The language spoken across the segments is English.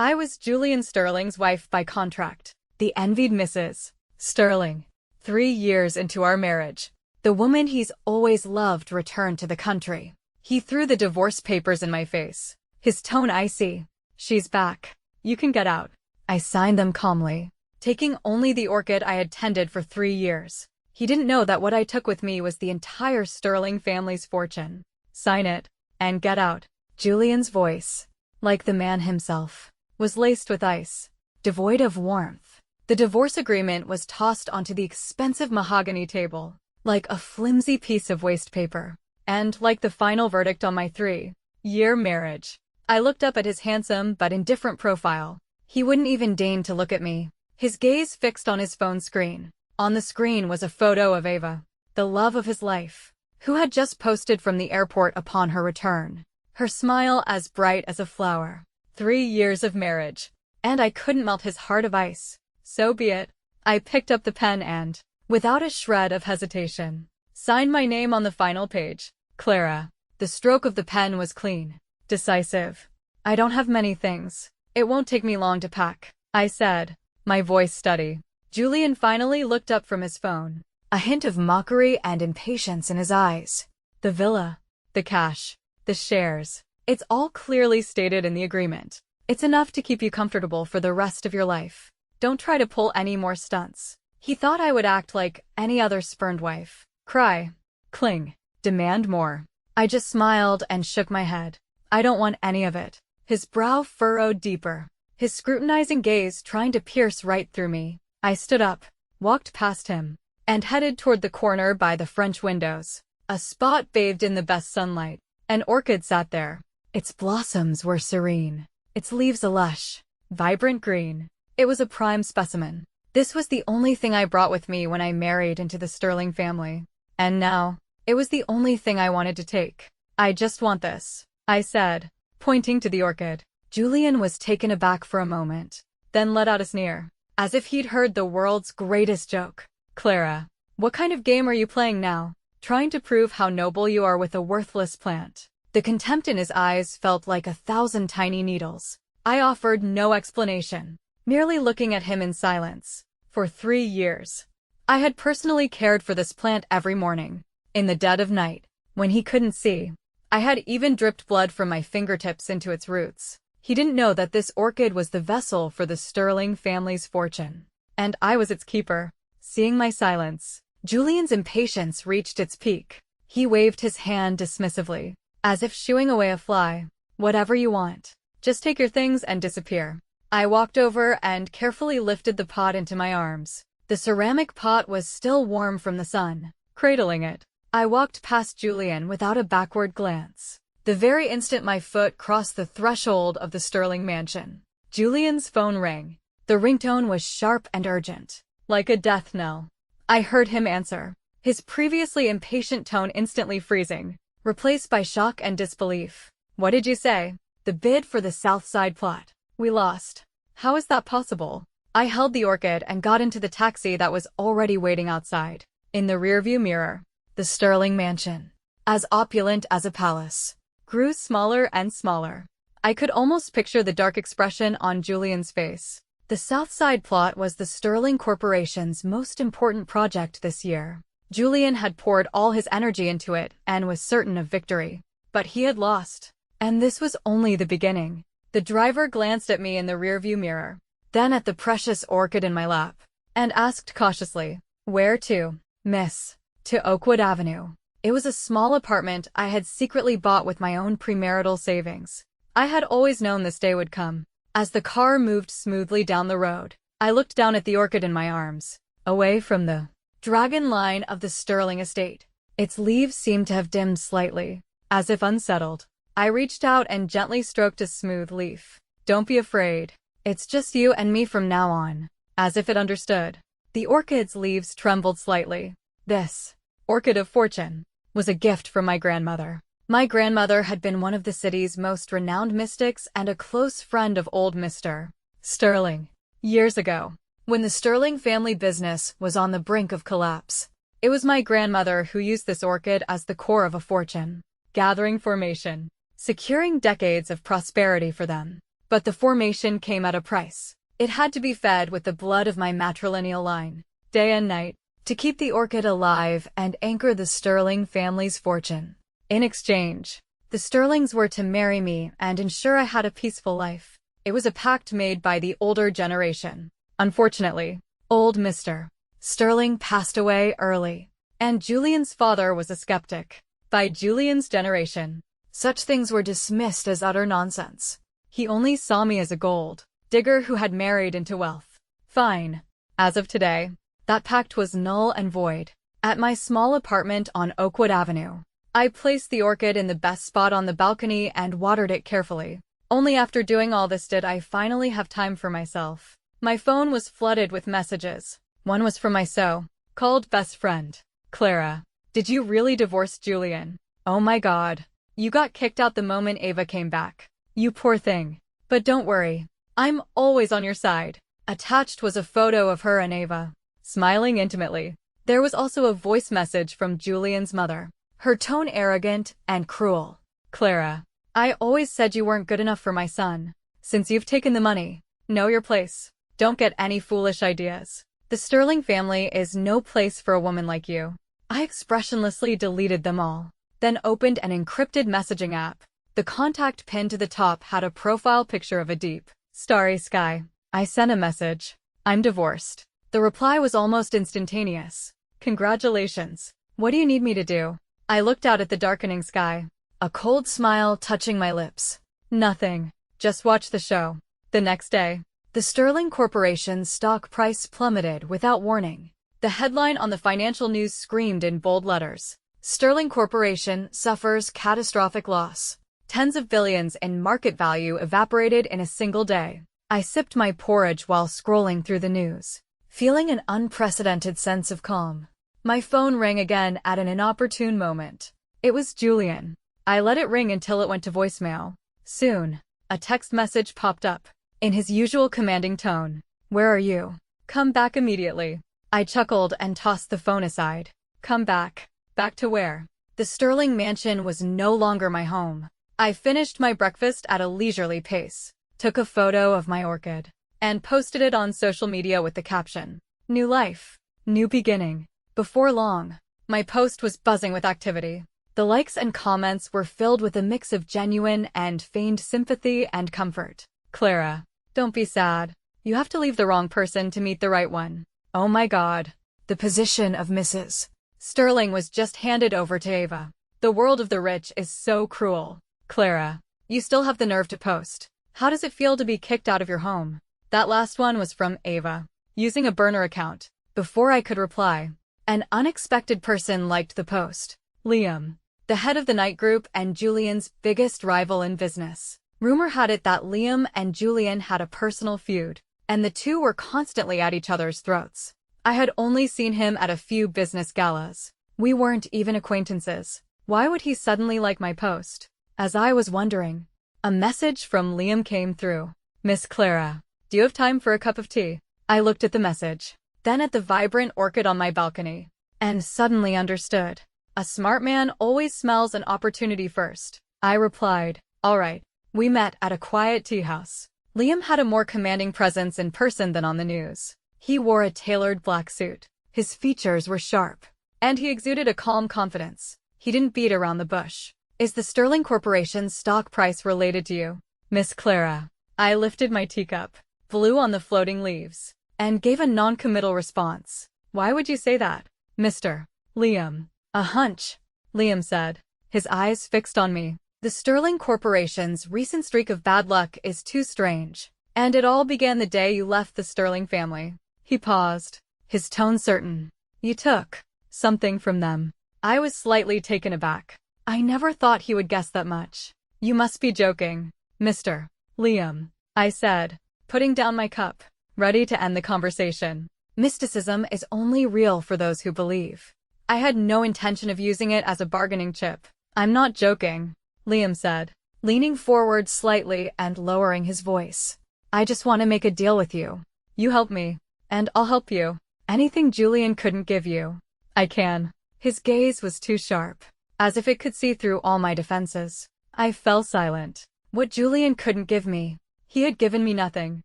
I was Julian Sterling's wife by contract, the envied Mrs. Sterling. 3 years into our marriage, the woman he's always loved returned to the country. He threw the divorce papers in my face, his tone icy. She's back. You can get out. I signed them calmly, taking only the orchid I had tended for 3 years. He didn't know that what I took with me was the entire Sterling family's fortune. Sign it, and get out. Julian's voice, like the man himself, was laced with ice, devoid of warmth. The divorce agreement was tossed onto the expensive mahogany table, like a flimsy piece of waste paper. And, like the final verdict on my 3-year marriage, I looked up at his handsome but indifferent profile. He wouldn't even deign to look at me, his gaze fixed on his phone screen. On the screen was a photo of Ava, the love of his life, who had just posted from the airport upon her return, her smile as bright as a flower. 3 years of marriage, and I couldn't melt his heart of ice. So be it. I picked up the pen and, without a shred of hesitation, signed my name on the final page. Clara. The stroke of the pen was clean, decisive. I don't have many things. It won't take me long to pack, I said, my voice steady. Julian finally looked up from his phone, a hint of mockery and impatience in his eyes. The villa, the cash, the shares. It's all clearly stated in the agreement. It's enough to keep you comfortable for the rest of your life. Don't try to pull any more stunts. He thought I would act like any other spurned wife. Cry, cling, demand more. I just smiled and shook my head. I don't want any of it. His brow furrowed deeper, his scrutinizing gaze trying to pierce right through me. I stood up, walked past him, and headed toward the corner by the French windows. A spot bathed in the best sunlight. An orchid sat there. Its blossoms were serene, its leaves a lush, vibrant green. It was a prime specimen. This was the only thing I brought with me when I married into the Sterling family. And now, it was the only thing I wanted to take. I just want this, I said, pointing to the orchid. Julian was taken aback for a moment, then let out a sneer, as if he'd heard the world's greatest joke. Clara, what kind of game are you playing now? Trying to prove how noble you are with a worthless plant? The contempt in his eyes felt like 1,000 tiny needles. I offered no explanation, merely looking at him in silence. For 3 years, I had personally cared for this plant every morning, in the dead of night, when he couldn't see. I had even dripped blood from my fingertips into its roots. He didn't know that this orchid was the vessel for the Sterling family's fortune, and I was its keeper. Seeing my silence, Julian's impatience reached its peak. He waved his hand dismissively, as if shooing away a fly. Whatever you want. Just take your things and disappear. I walked over and carefully lifted the pot into my arms. The ceramic pot was still warm from the sun. Cradling it, I walked past Julian without a backward glance. The very instant my foot crossed the threshold of the Sterling mansion, Julian's phone rang. The ringtone was sharp and urgent, like a death knell. I heard him answer, his previously impatient tone instantly freezing, replaced by shock and disbelief. What did you say? The bid for the South Side plot. We lost. How is that possible? I held the orchid and got into the taxi that was already waiting outside. In the rearview mirror, the Sterling mansion, as opulent as a palace, grew smaller and smaller. I could almost picture the dark expression on Julian's face. The South Side plot was the Sterling Corporation's most important project this year. Julian had poured all his energy into it and was certain of victory. But he had lost. And this was only the beginning. The driver glanced at me in the rearview mirror, then at the precious orchid in my lap, and asked cautiously, "Where to, miss?" "To Oakwood Avenue." It was a small apartment I had secretly bought with my own premarital savings. I had always known this day would come. As the car moved smoothly down the road, I looked down at the orchid in my arms, away from the dragon line of the Sterling estate. Its leaves seemed to have dimmed slightly, as if unsettled. I reached out and gently stroked a smooth leaf. "Don't be afraid. It's just you and me from now on." As if it understood. The orchid's leaves trembled slightly. This orchid of fortune was a gift from my grandmother. My grandmother had been one of the city's most renowned mystics and a close friend of old Mr. Sterling. Years ago, when the Sterling family business was on the brink of collapse, it was my grandmother who used this orchid as the core of a fortune, gathering formation, securing decades of prosperity for them. But the formation came at a price. It had to be fed with the blood of my matrilineal line, day and night, to keep the orchid alive and anchor the Sterling family's fortune. In exchange, the Sterlings were to marry me and ensure I had a peaceful life. It was a pact made by the older generation. Unfortunately, old Mr. Sterling passed away early, and Julian's father was a skeptic. By Julian's generation, such things were dismissed as utter nonsense. He only saw me as a gold digger who had married into wealth. Fine. As of today, that pact was null and void. At my small apartment on Oakwood Avenue, I placed the orchid in the best spot on the balcony and watered it carefully. Only after doing all this did I finally have time for myself. My phone was flooded with messages. One was from my so-called best friend, Clara. Did you really divorce Julian? Oh my God. You got kicked out the moment Ava came back. You poor thing. But don't worry. I'm always on your side. Attached was a photo of her and Ava, smiling intimately. There was also a voice message from Julian's mother, her tone arrogant and cruel. Clara, I always said you weren't good enough for my son. Since you've taken the money, know your place. Don't get any foolish ideas. The Sterling family is no place for a woman like you. I expressionlessly deleted them all, then opened an encrypted messaging app. The contact pinned to the top had a profile picture of a deep, starry sky. I sent a message. I'm divorced. The reply was almost instantaneous. Congratulations. What do you need me to do? I looked out at the darkening sky, a cold smile touching my lips. Nothing. Just watch the show. The next day, the Sterling Corporation's stock price plummeted without warning. The headline on the financial news screamed in bold letters, Sterling Corporation suffers catastrophic loss. Tens of billions in market value evaporated in a single day. I sipped my porridge while scrolling through the news, feeling an unprecedented sense of calm. My phone rang again at an inopportune moment. It was Julian. I let it ring until it went to voicemail. Soon, a text message popped up, in his usual commanding tone. Where are you? Come back immediately. I chuckled and tossed the phone aside. Come back. Back to where? The Sterling mansion was no longer my home. I finished my breakfast at a leisurely pace, took a photo of my orchid, and posted it on social media with the caption, New life, new beginning. Before long, my post was buzzing with activity. The likes and comments were filled with a mix of genuine and feigned sympathy and comfort. Clara, don't be sad. You have to leave the wrong person to meet the right one. Oh my God. The position of Mrs. Sterling was just handed over to Ava. The world of the rich is so cruel. Clara, you still have the nerve to post. How does it feel to be kicked out of your home? That last one was from Ava, using a burner account. Before I could reply, an unexpected person liked the post. Liam, the head of the night group and Julian's biggest rival in business. Rumor had it that Liam and Julian had a personal feud, and the two were constantly at each other's throats. I had only seen him at a few business galas. We weren't even acquaintances. Why would he suddenly like my post? As I was wondering, a message from Liam came through. Miss Clara, do you have time for a cup of tea? I looked at the message, then at the vibrant orchid on my balcony, and suddenly understood. A smart man always smells an opportunity first. I replied, all right. We met at a quiet tea house. Liam had a more commanding presence in person than on the news. He wore a tailored black suit. His features were sharp, and he exuded a calm confidence. He didn't beat around the bush. Is the Sterling Corporation's stock price related to you, Miss Clara? I lifted my teacup, blew on the floating leaves, and gave a non-committal response. Why would you say that, Mr. Liam? A hunch, Liam said, his eyes fixed on me. The Sterling Corporation's recent streak of bad luck is too strange, and it all began the day you left the Sterling family. He paused, his tone certain. You took something from them. I was slightly taken aback. I never thought he would guess that much. You must be joking, Mr. Liam, I said, putting down my cup, ready to end the conversation. Mysticism is only real for those who believe. I had no intention of using it as a bargaining chip. I'm not joking, Liam said, leaning forward slightly and lowering his voice. I just want to make a deal with you. You help me, and I'll help you. Anything Julian couldn't give you, I can. His gaze was too sharp, as if it could see through all my defenses. I fell silent. What Julian couldn't give me, He had given me nothing.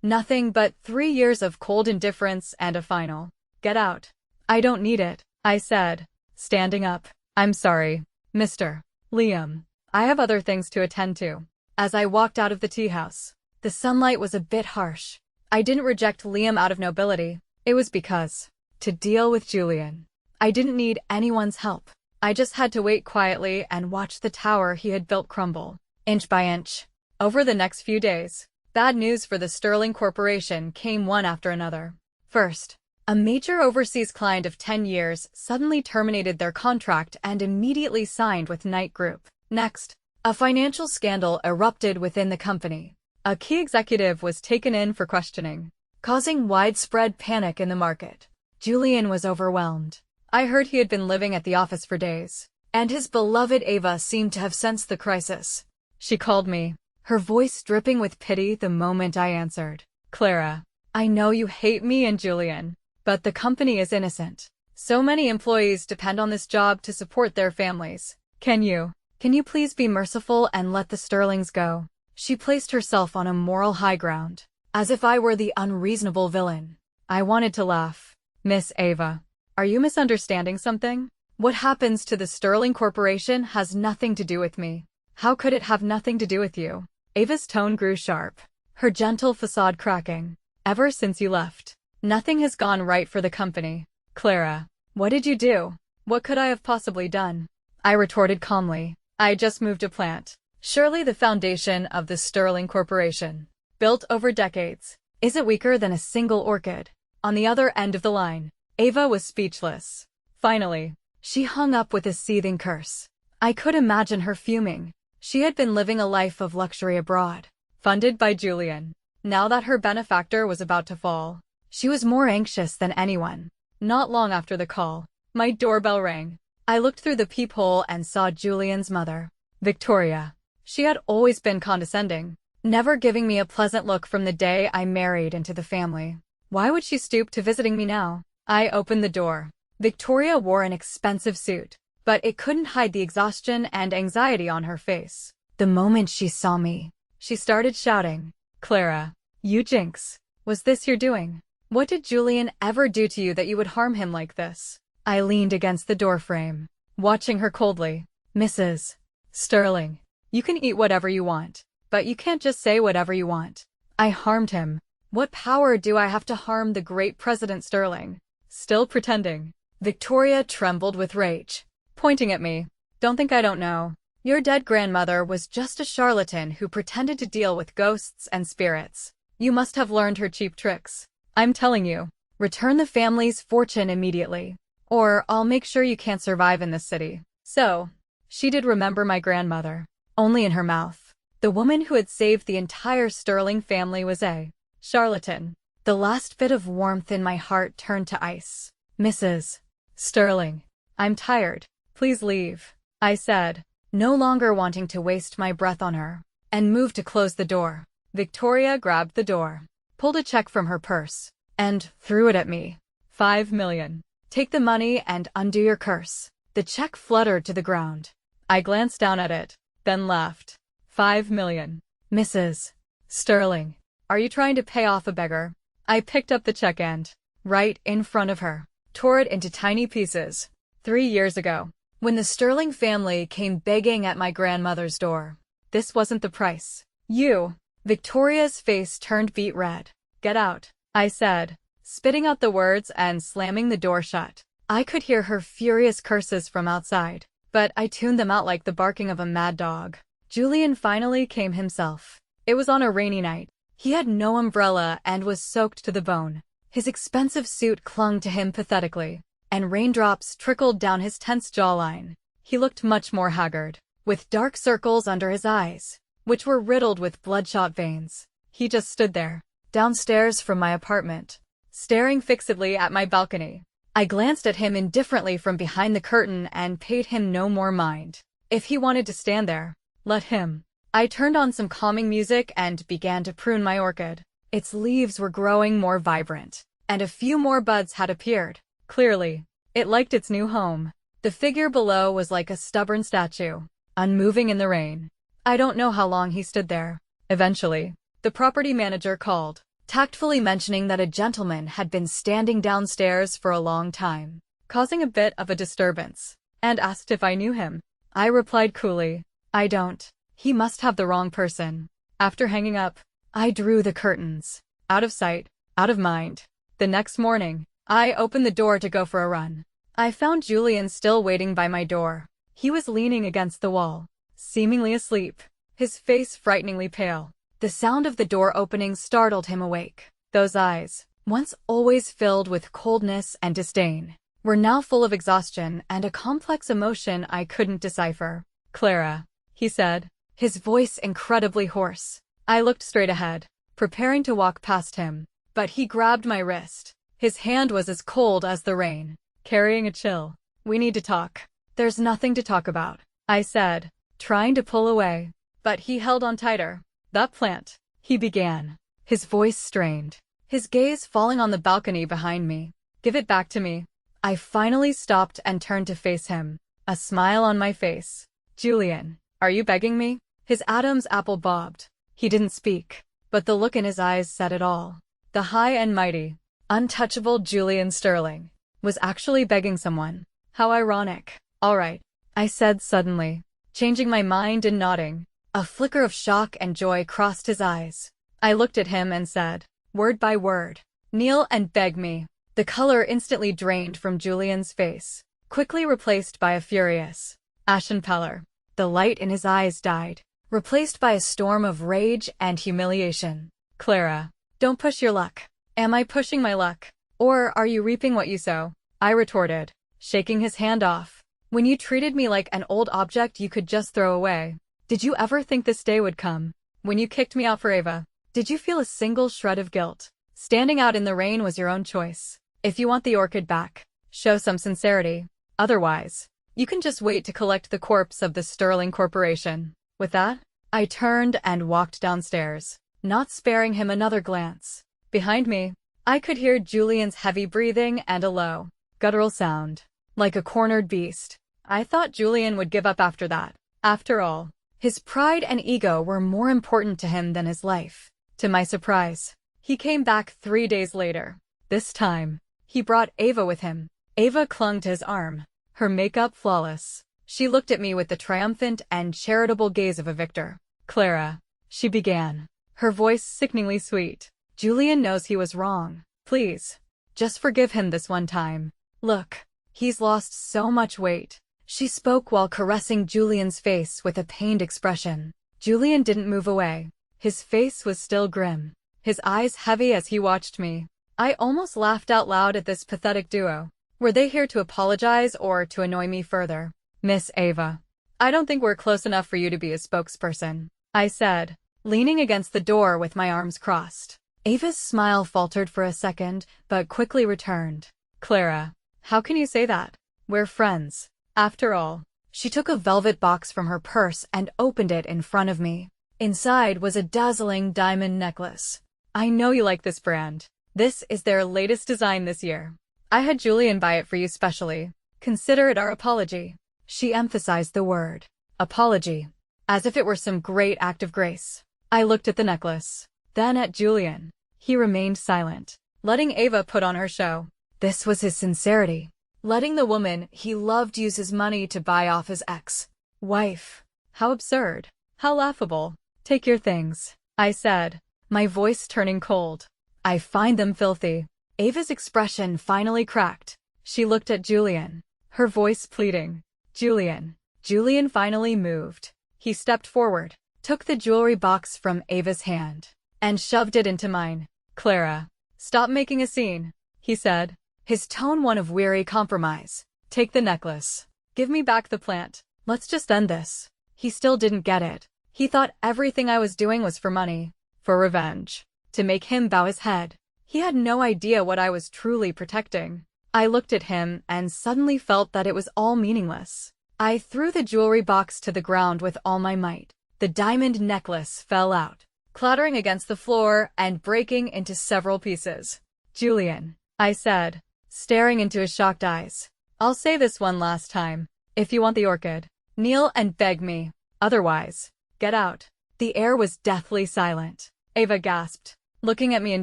Nothing but 3 years of cold indifference and a final. Get out. I don't need it, I said, standing up. I'm sorry, Mr. Liam. I have other things to attend to. As I walked out of the tea house, the sunlight was a bit harsh. I didn't reject Liam out of nobility. It was because, to deal with Julian, I didn't need anyone's help. I just had to wait quietly and watch the tower he had built crumble, inch by inch. Over the next few days, bad news for the Sterling Corporation came one after another. First, a major overseas client of 10 years suddenly terminated their contract and immediately signed with Knight Group. Next, a financial scandal erupted within the company. A key executive was taken in for questioning, causing widespread panic in the market. Julian was overwhelmed. I heard he had been living at the office for days, and his beloved Ava seemed to have sensed the crisis. She called me, her voice dripping with pity the moment I answered. Clara, I know you hate me and Julian, but the company is innocent. So many employees depend on this job to support their families. Can you please be merciful and let the Sterlings go? She placed herself on a moral high ground, as if I were the unreasonable villain. I wanted to laugh. Miss Ava, are you misunderstanding something? What happens to the Sterling Corporation has nothing to do with me. How could it have nothing to do with you? Ava's tone grew sharp, her gentle facade cracking. Ever since you left, nothing has gone right for the company. Clara, what did you do? What could I have possibly done? I retorted calmly. I just moved a plant. Surely the foundation of the Sterling Corporation, built over decades, isn't weaker than a single orchid. On the other end of the line, Ava was speechless. Finally, she hung up with a seething curse. I could imagine her fuming. She had been living a life of luxury abroad, funded by Julian. Now that her benefactor was about to fall, she was more anxious than anyone. Not long after the call, my doorbell rang. I looked through the peephole and saw Julian's mother, Victoria. She had always been condescending, never giving me a pleasant look from the day I married into the family. Why would she stoop to visiting me now? I opened the door. Victoria wore an expensive suit, but it couldn't hide the exhaustion and anxiety on her face. The moment she saw me, she started shouting, Clara, you jinx. Was this your doing? What did Julian ever do to you that you would harm him like this? I leaned against the doorframe, watching her coldly. Mrs. Sterling, you can eat whatever you want, but you can't just say whatever you want. I harmed him. What power do I have to harm the great President Sterling? Still pretending. Victoria trembled with rage, pointing at me. Don't think I don't know. Your dead grandmother was just a charlatan who pretended to deal with ghosts and spirits. You must have learned her cheap tricks. I'm telling you, return the family's fortune immediately, or I'll make sure you can't survive in this city. So, she did remember my grandmother, only in her mouth. The woman who had saved the entire Sterling family was a charlatan. The last bit of warmth in my heart turned to ice. Mrs. Sterling, I'm tired. Please leave, I said, no longer wanting to waste my breath on her, and moved to close the door. Victoria grabbed the door, pulled a check from her purse, and threw it at me. 5 million. Take the money and undo your curse. The check fluttered to the ground. I glanced down at it, then laughed. 5 million. Mrs. Sterling, are you trying to pay off a beggar? I picked up the check and, right in front of her, tore it into tiny pieces. 3 years ago, when the Sterling family came begging at my grandmother's door, this wasn't the price. You. Victoria's face turned beet red. Get out, I said, spitting out the words and slamming the door shut. I could hear her furious curses from outside, but I tuned them out like the barking of a mad dog. Julian finally came himself. It was on a rainy night. He had no umbrella and was soaked to the bone. His expensive suit clung to him pathetically, and raindrops trickled down his tense jawline. He looked much more haggard, with dark circles under his eyes, which were riddled with bloodshot veins. He just stood there, downstairs from my apartment, staring fixedly at my balcony. I glanced at him indifferently from behind the curtain and paid him no more mind. If he wanted to stand there, let him. I turned on some calming music and began to prune my orchid. Its leaves were growing more vibrant, and a few more buds had appeared. Clearly, it liked its new home. The figure below was like a stubborn statue, unmoving in the rain. I don't know how long he stood there. Eventually, The property manager called, tactfully mentioning that a gentleman had been standing downstairs for a long time, causing a bit of a disturbance, and asked if I knew him. I replied coolly, I don't. He must have the wrong person. After hanging up, I drew the curtains. Out of sight, out of mind. The next morning, I opened the door to go for a run. I found Julian still waiting by my door. He was leaning against the wall, seemingly asleep, his face frighteningly pale. The sound of the door opening startled him awake. Those eyes, once always filled with coldness and disdain, were now full of exhaustion and a complex emotion I couldn't decipher. Clara, he said, his voice incredibly hoarse. I looked straight ahead, preparing to walk past him, but he grabbed my wrist. His hand was as cold as the rain, carrying a chill. We need to talk. There's nothing to talk about, I said, trying to pull away, but he held on tighter. That plant, he began, his voice strained, his gaze falling on the balcony behind me. Give it back to me. I finally stopped and turned to face him, a smile on my face. Julian, are you begging me? His Adam's apple bobbed. He didn't speak, but the look in his eyes said it all. The high and mighty, untouchable Julian Sterling was actually begging someone. How ironic. All right, I said suddenly, changing my mind and nodding. A flicker of shock and joy crossed his eyes. I looked at him and said, word by word, kneel and beg me. The color instantly drained from Julian's face, quickly replaced by a furious, ashen pallor. The light in his eyes died, replaced by a storm of rage and humiliation. Clara, don't push your luck. Am I pushing my luck? Or are you reaping what you sow? I retorted, shaking his hand off. When you treated me like an old object you could just throw away. Did you ever think this day would come? When you kicked me out for Ava, did you feel a single shred of guilt? Standing out in the rain was your own choice. If you want the orchid back, show some sincerity. Otherwise, you can just wait to collect the corpse of the Sterling Corporation. With that, I turned and walked downstairs, not sparing him another glance. Behind me, I could hear Julian's heavy breathing and a low, guttural sound, like a cornered beast. I thought Julian would give up after that. After all, his pride and ego were more important to him than his life. To my surprise, he came back 3 days later. This time, he brought Ava with him. Ava clung to his arm, her makeup flawless. She looked at me with the triumphant and charitable gaze of a victor. Clara, she began, her voice sickeningly sweet. Julian knows he was wrong. Please, just forgive him this one time. Look, he's lost so much weight. She spoke while caressing Julian's face with a pained expression. Julian didn't move away. His face was still grim, his eyes heavy as he watched me. I almost laughed out loud at this pathetic duo. Were they here to apologize or to annoy me further? Miss Ava, I don't think we're close enough for you to be a spokesperson, I said, leaning against the door with my arms crossed. Ava's smile faltered for a second, but quickly returned. Clara, how can you say that? We're friends. After all, she took a velvet box from her purse and opened it in front of me. Inside was a dazzling diamond necklace. I know you like this brand. This is their latest design this year. I had Julian buy it for you specially. Consider it our apology. She emphasized the word, apology, as if it were some great act of grace. I looked at the necklace, then at Julian. He remained silent, letting Ava put on her show. This was his sincerity. Letting the woman he loved use his money to buy off his ex-wife. How absurd. How laughable. Take your things, I said, my voice turning cold. I find them filthy. Ava's expression finally cracked. She looked at Julian, her voice pleading. Julian. Julian finally moved. He stepped forward, took the jewelry box from Ava's hand, and shoved it into mine. Clara, stop making a scene, he said, his tone one of weary compromise. Take the necklace. Give me back the plant. Let's just end this. He still didn't get it. He thought everything I was doing was for money, for revenge, to make him bow his head. He had no idea what I was truly protecting. I looked at him and suddenly felt that it was all meaningless. I threw the jewelry box to the ground with all my might. The diamond necklace fell out, clattering against the floor and breaking into several pieces. Julian, I said, staring into his shocked eyes. I'll say this one last time. If you want the orchid, kneel and beg me. Otherwise, get out. The air was deathly silent. Ava gasped, looking at me in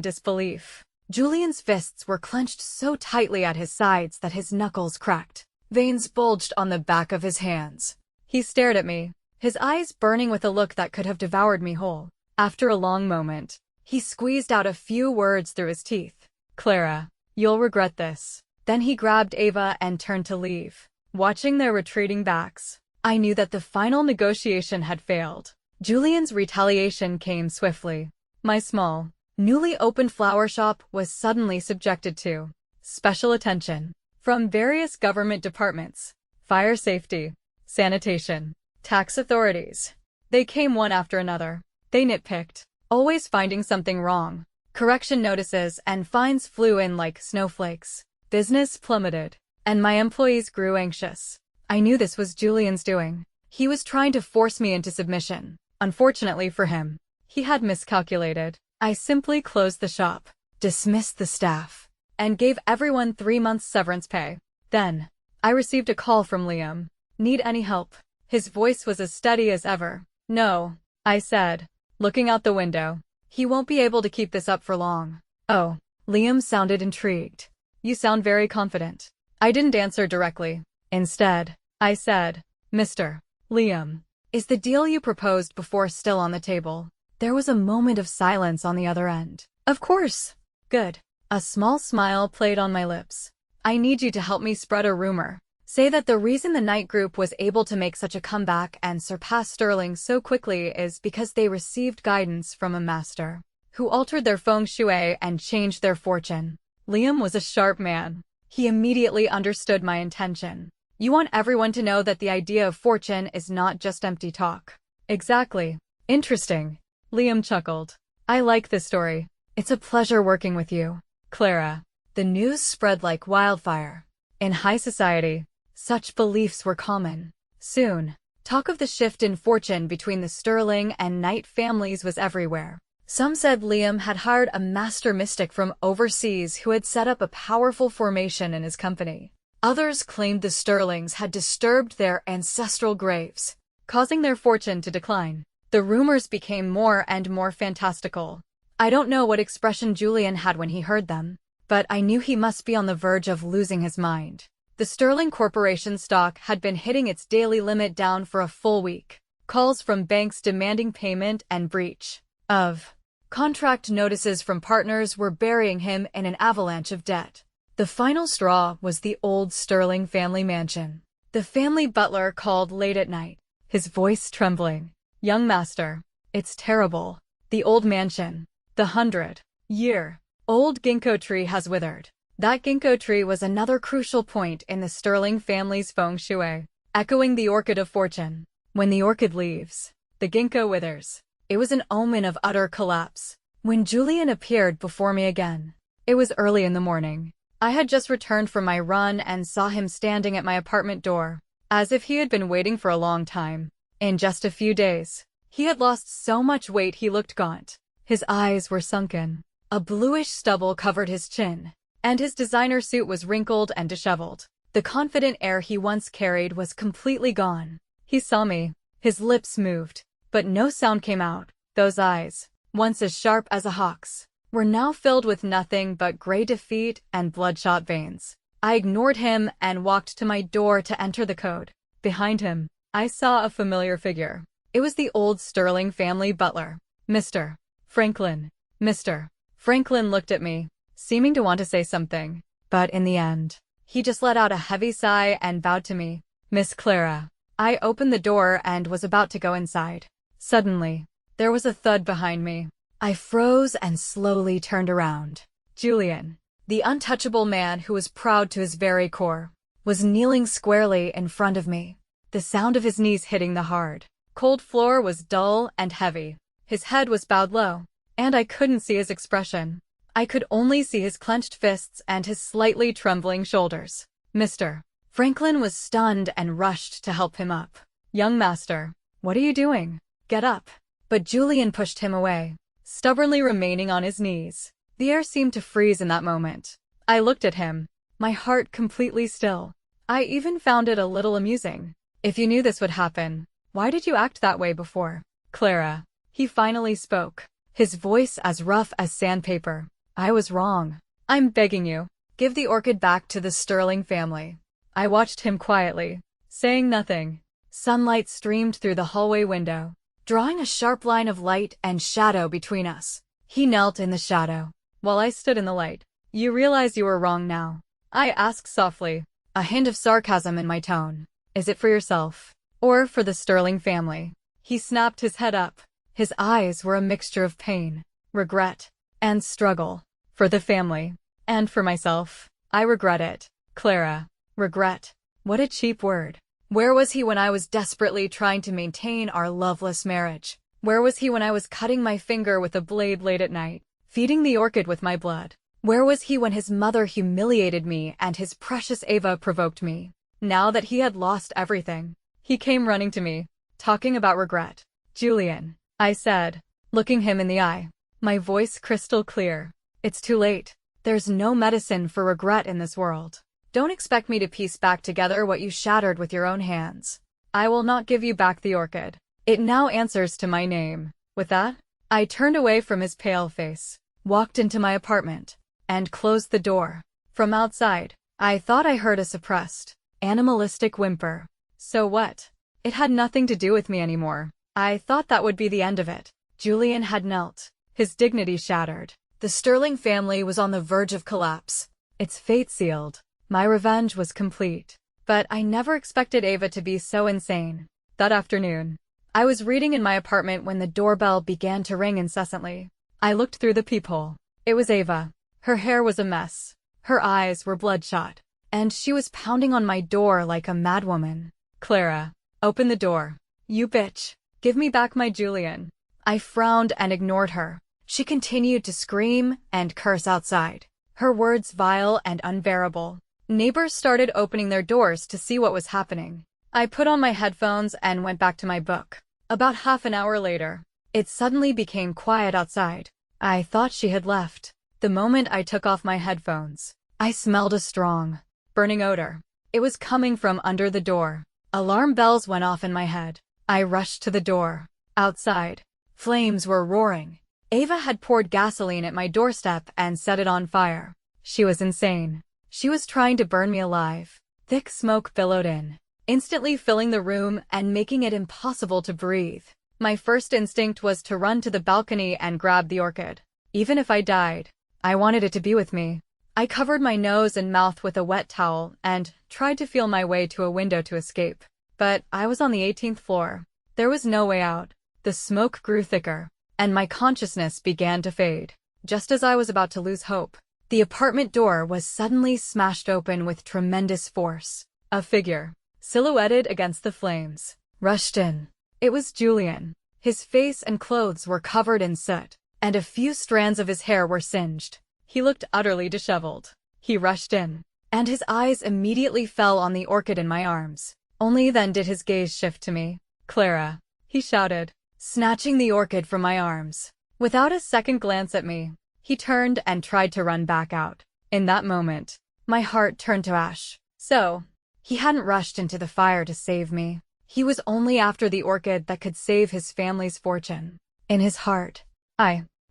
disbelief. Julian's fists were clenched so tightly at his sides that his knuckles cracked. Veins bulged on the back of his hands. He stared at me, his eyes burning with a look that could have devoured me whole. After a long moment, he squeezed out a few words through his teeth. Clara, you'll regret this. Then he grabbed Ava and turned to leave. Watching their retreating backs, I knew that the final negotiation had failed. Julian's retaliation came swiftly. My small, newly opened flower shop was suddenly subjected to special attention from various government departments, fire safety, sanitation, tax authorities. They came one after another. They nitpicked, always finding something wrong. Correction notices and fines flew in like snowflakes. Business plummeted, and my employees grew anxious. I knew this was Julian's doing. He was trying to force me into submission. Unfortunately for him, he had miscalculated. I simply closed the shop, dismissed the staff, and gave everyone 3 months severance pay. Then, I received a call from Liam. Need any help? His voice was as steady as ever. No, I said, looking out the window. He won't be able to keep this up for long. Oh, Liam sounded intrigued. You sound very confident. I didn't answer directly. Instead, I said, Mr. Liam, is the deal you proposed before still on the table? There was a moment of silence on the other end. Of course. Good. A small smile played on my lips. I need you to help me spread a rumor. Say that the reason the night group was able to make such a comeback and surpass Sterling so quickly is because they received guidance from a master who altered their feng shui and changed their fortune. Liam was a sharp man. He immediately understood my intention. You want everyone to know that the idea of fortune is not just empty talk. Exactly. Interesting. Liam chuckled. I like this story. It's a pleasure working with you, Clara. The news spread like wildfire. In high society, such beliefs were common. Soon, talk of the shift in fortune between the Sterling and Knight families was everywhere. Some said Liam had hired a master mystic from overseas who had set up a powerful formation in his company. Others claimed the Sterlings had disturbed their ancestral graves, causing their fortune to decline. The rumors became more and more fantastical. I don't know what expression Julian had when he heard them, but I knew he must be on the verge of losing his mind. The Sterling Corporation stock had been hitting its daily limit down for a full week. Calls from banks demanding payment and breach of contract notices from partners were burying him in an avalanche of debt. The final straw was the old Sterling family mansion. The family butler called late at night, his voice trembling. Young master, it's terrible. The old mansion, the 100-year-old ginkgo tree has withered. That ginkgo tree was another crucial point in the Sterling family's feng shui, echoing the orchid of fortune. When the orchid leaves, the ginkgo withers. It was an omen of utter collapse. When Julian appeared before me again, it was early in the morning. I had just returned from my run and saw him standing at my apartment door, as if he had been waiting for a long time. In just a few days, he had lost so much weight he looked gaunt. His eyes were sunken. A bluish stubble covered his chin, and his designer suit was wrinkled and disheveled. The confident air he once carried was completely gone. He saw me. His lips moved, but no sound came out. Those eyes, once as sharp as a hawk's, were now filled with nothing but gray defeat and bloodshot veins. I ignored him and walked to my door to enter the code. Behind him, I saw a familiar figure. It was the old Sterling family butler, Mr. Franklin. Mr. Franklin looked at me, seeming to want to say something, but in the end, he just let out a heavy sigh and bowed to me. Miss Clara. I opened the door and was about to go inside. Suddenly, there was a thud behind me. I froze and slowly turned around. Julian, the untouchable man who was proud to his very core, was kneeling squarely in front of me. The sound of his knees hitting the hard, cold floor was dull and heavy. His head was bowed low, and I couldn't see his expression. I could only see his clenched fists and his slightly trembling shoulders. Mr. Franklin was stunned and rushed to help him up. Young master, what are you doing? Get up. But Julian pushed him away, stubbornly remaining on his knees. The air seemed to freeze in that moment. I looked at him, my heart completely still. I even found it a little amusing. If you knew this would happen, why did you act that way before? Clara. He finally spoke. his voice as rough as sandpaper. I was wrong. I'm begging you. Give the orchid back to the Sterling family. I watched him quietly, saying nothing. Sunlight streamed through the hallway window, drawing a sharp line of light and shadow between us. He knelt in the shadow, while I stood in the light. You realize you were wrong now? I asked softly, a hint of sarcasm in my tone. Is it for yourself, or for the Sterling family? He snapped his head up. His eyes were a mixture of pain, regret, and struggle. For the family, and for myself. I regret it. Clara. Regret. What a cheap word. Where was he when I was desperately trying to maintain our loveless marriage? Where was he when I was cutting my finger with a blade late at night, feeding the orchid with my blood? Where was he when his mother humiliated me and his precious Ava provoked me? Now that he had lost everything, he came running to me, talking about regret. Julian, I said, looking him in the eye, my voice crystal clear. It's too late. There's no medicine for regret in this world. Don't expect me to piece back together what you shattered with your own hands. I will not give you back the orchid. It now answers to my name. With that, I turned away from his pale face, walked into my apartment, and closed the door. From outside, I thought I heard a suppressed, animalistic whimper. So what? It had nothing to do with me anymore. I thought that would be the end of it. Julian had knelt, his dignity shattered. The Sterling family was on the verge of collapse, its fate sealed. My revenge was complete. But I never expected Ava to be so insane. That afternoon, I was reading in my apartment when the doorbell began to ring incessantly. I looked through the peephole. It was Ava. Her hair was a mess. Her eyes were bloodshot. And she was pounding on my door like a madwoman. Clara, open the door. You bitch. Give me back my Julian. I frowned and ignored her. She continued to scream and curse outside, her words vile and unbearable. Neighbors started opening their doors to see what was happening. I put on my headphones and went back to my book. About half an hour later, it suddenly became quiet outside. I thought she had left. The moment I took off my headphones, I smelled a strong, burning odor. It was coming from under the door. Alarm bells went off in my head. I rushed to the door. Outside, flames were roaring. Ava had poured gasoline at my doorstep and set it on fire. She was insane. She was trying to burn me alive. Thick smoke billowed in, instantly filling the room and making it impossible to breathe. My first instinct was to run to the balcony and grab the orchid. Even if I died, I wanted it to be with me. I covered my nose and mouth with a wet towel and tried to feel my way to a window to escape. But I was on the 18th floor. There was no way out. The smoke grew thicker, and my consciousness began to fade. Just as I was about to lose hope, the apartment door was suddenly smashed open with tremendous force. A figure, silhouetted against the flames, rushed in. It was Julian. His face and clothes were covered in soot, and a few strands of his hair were singed. He looked utterly disheveled. He rushed in, and his eyes immediately fell on the orchid in my arms. Only then did his gaze shift to me. Clara, he shouted, snatching the orchid from my arms. Without a second glance at me, he turned and tried to run back out. In that moment, my heart turned to ash. So, he hadn't rushed into the fire to save me. He was only after the orchid that could save his family's fortune. In his heart,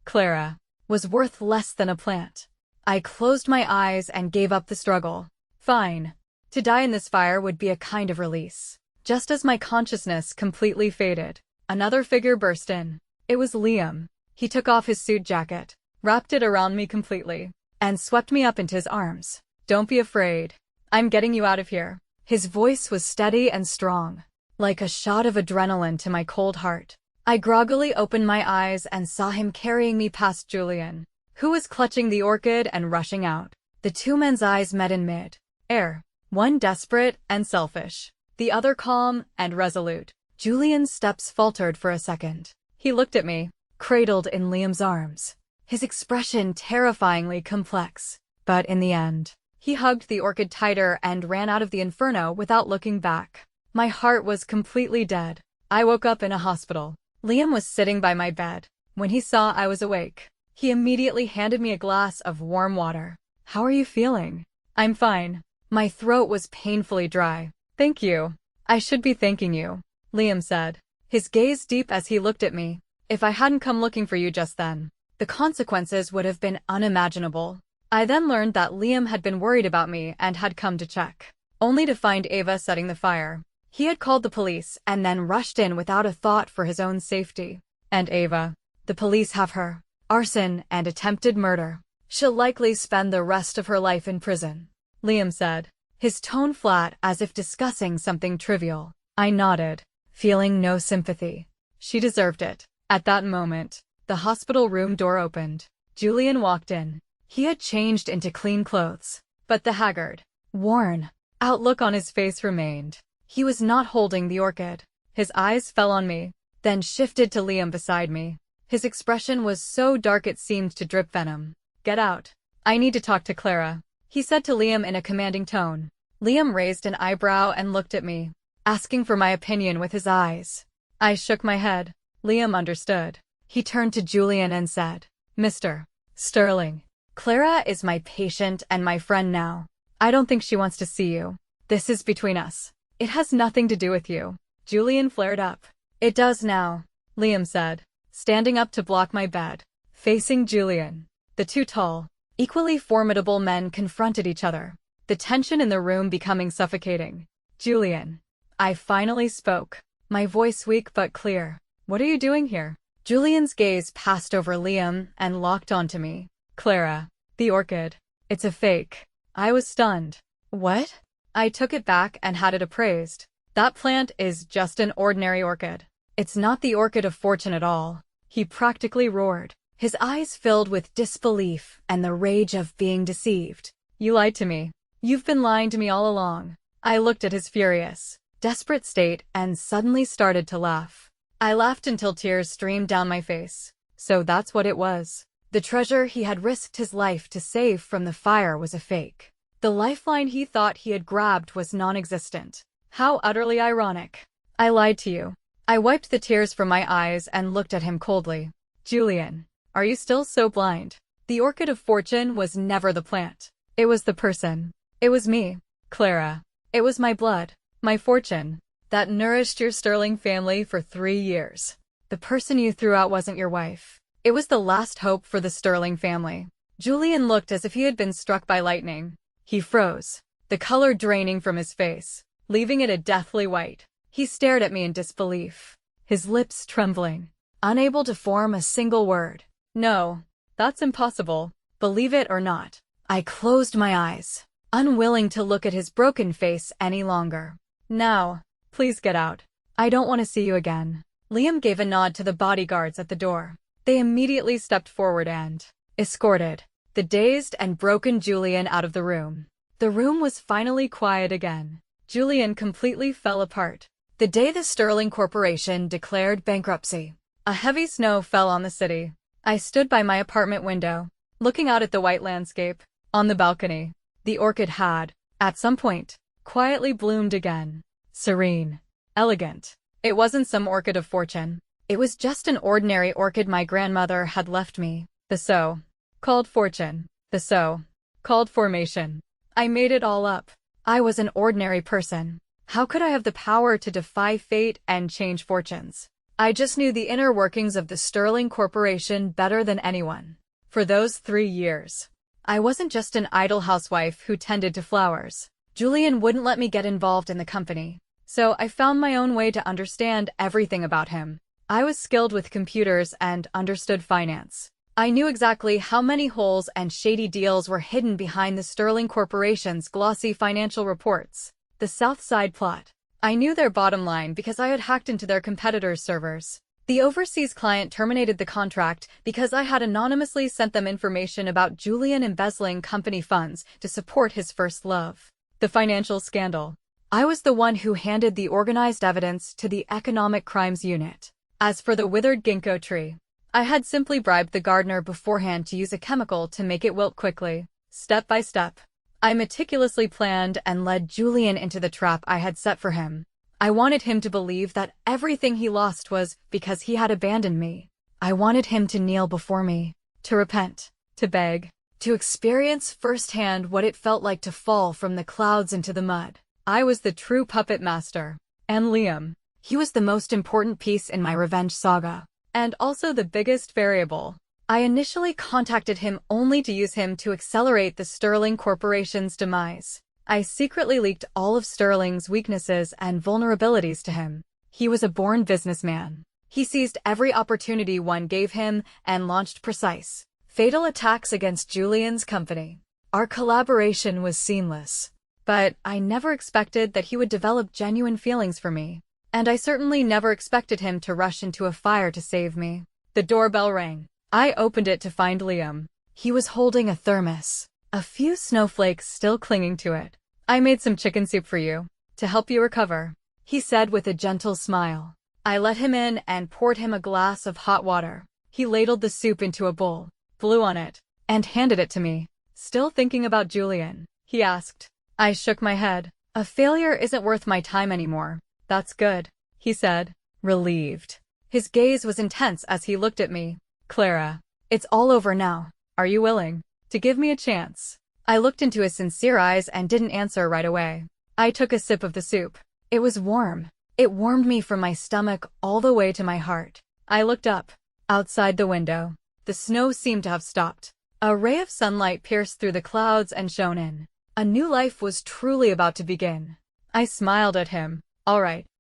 Clara, was worth less than a plant. I closed my eyes and gave up the struggle. Fine. To die in this fire would be a kind of release. Just as my consciousness completely faded, another figure burst in. It was Liam. He took off his suit jacket, wrapped it around me completely, and swept me up into his arms. Don't be afraid. I'm getting you out of here. His voice was steady and strong, like a shot of adrenaline to my cold heart. I groggily opened my eyes and saw him carrying me past Julian, who was clutching the orchid and rushing out. The two men's eyes met in mid-air, one desperate and selfish, the other calm and resolute. Julian's steps faltered for a second. He looked at me, cradled in Liam's arms, his expression terrifyingly complex. But in the end, he hugged the orchid tighter and ran out of the inferno without looking back. My heart was completely dead. I woke up in a hospital. Liam was sitting by my bed. When he saw I was awake, he immediately handed me a glass of warm water. How are you feeling? I'm fine. My throat was painfully dry. Thank you. I should be thanking you, Liam said, his gaze deep as he looked at me. If I hadn't come looking for you just then, the consequences would have been unimaginable. I then learned that Liam had been worried about me and had come to check, only to find Ava setting the fire. He had called the police and then rushed in without a thought for his own safety. And Ava, the police have her. Arson and attempted murder. She'll likely spend the rest of her life in prison, Liam said, his tone flat as if discussing something trivial. I nodded, feeling no sympathy. She deserved it. At that moment, the hospital room door opened. Julian walked in. He had changed into clean clothes, but the haggard, worn outlook on his face remained. He was not holding the orchid. His eyes fell on me, then shifted to Liam beside me. His expression was so dark it seemed to drip venom. Get out. I need to talk to Clara, he said to Liam in a commanding tone. Liam raised an eyebrow and looked at me, asking for my opinion with his eyes. I shook my head. Liam understood. He turned to Julian and said, Mr. Sterling, Clara is my patient and my friend now. I don't think she wants to see you. This is between us. It has nothing to do with you. Julian flared up. It does now, Liam said, standing up to block my bed. Facing Julian, the two tall, equally formidable men confronted each other, the tension in the room becoming suffocating. Julian. I finally spoke, my voice weak but clear. What are you doing here? Julian's gaze passed over Liam and locked onto me. Clara. The orchid. It's a fake. I was stunned. What? I took it back and had it appraised. That plant is just an ordinary orchid. It's not the orchid of fortune at all. He practically roared, his eyes filled with disbelief and the rage of being deceived. You lied to me. You've been lying to me all along. I looked at his furious, desperate state and suddenly started to laugh. I laughed until tears streamed down my face. So that's what it was. The treasure he had risked his life to save from the fire was a fake. The lifeline he thought he had grabbed was non-existent. How utterly ironic. I lied to you. I wiped the tears from my eyes and looked at him coldly. Julian, are you still so blind? The orchid of fortune was never the plant. It was the person. It was me, Clara. It was my blood, my fortune, that nourished your Sterling family for 3 years. The person you threw out wasn't your wife. It was the last hope for the Sterling family. Julian looked as if he had been struck by lightning. He froze, the color draining from his face, leaving it a deathly white. He stared at me in disbelief, his lips trembling, unable to form a single word. No, that's impossible, believe it or not. I closed my eyes, unwilling to look at his broken face any longer. Now, please get out. I don't want to see you again. Liam gave a nod to the bodyguards at the door. They immediately stepped forward and escorted the dazed and broken Julian out of the room. The room was finally quiet again. Julian completely fell apart. The day the Sterling Corporation declared bankruptcy, a heavy snow fell on the city. I stood by my apartment window, looking out at the white landscape. On the balcony, the orchid had, at some point, quietly bloomed again. Serene, elegant. It wasn't some orchid of fortune. It was just an ordinary orchid my grandmother had left me. The so-called fortune. The so-called formation. I made it all up. I was an ordinary person. How could I have the power to defy fate and change fortunes? I just knew the inner workings of the Sterling Corporation better than anyone. For those 3 years, I wasn't just an idle housewife who tended to flowers. Julian wouldn't let me get involved in the company, so I found my own way to understand everything about him. I was skilled with computers and understood finance. I knew exactly how many holes and shady deals were hidden behind the Sterling Corporation's glossy financial reports. The South Side plot. I knew their bottom line because I had hacked into their competitors' servers. The overseas client terminated the contract because I had anonymously sent them information about Julian embezzling company funds to support his first love. The financial scandal. I was the one who handed the organized evidence to the Economic Crimes Unit. As for the withered ginkgo tree, I had simply bribed the gardener beforehand to use a chemical to make it wilt quickly. Step by step, I meticulously planned and led Julian into the trap I had set for him. I wanted him to believe that everything he lost was because he had abandoned me. I wanted him to kneel before me, to repent, to beg, to experience firsthand what it felt like to fall from the clouds into the mud. I was the true puppet master. And Liam, he was the most important piece in my revenge saga. and also the biggest variable. I initially contacted him only to use him to accelerate the Sterling Corporation's demise. I secretly leaked all of Sterling's weaknesses and vulnerabilities to him. He was a born businessman. He seized every opportunity one gave him and launched precise, fatal attacks against Julian's company. Our collaboration was seamless, but I never expected that he would develop genuine feelings for me, and I certainly never expected him to rush into a fire to save me. The doorbell rang. I opened it to find Liam. He was holding a thermos, a few snowflakes still clinging to it. "I made some chicken soup for you, to help you recover," he said with a gentle smile. I let him in and poured him a glass of hot water. He ladled the soup into a bowl, blew on it, and handed it to me. "Still thinking about Julian?" he asked. I shook my head. "A failure isn't worth my time anymore." "That's good," he said, relieved. His gaze was intense as he looked at me. "Clara, it's all over now. Are you willing to give me a chance?" I looked into his sincere eyes and didn't answer right away. I took a sip of the soup. It was warm. It warmed me from my stomach all the way to my heart. I looked up. Outside the window, the snow seemed to have stopped. A ray of sunlight pierced through the clouds and shone in. A new life was truly about to begin. I smiled at him. "All right,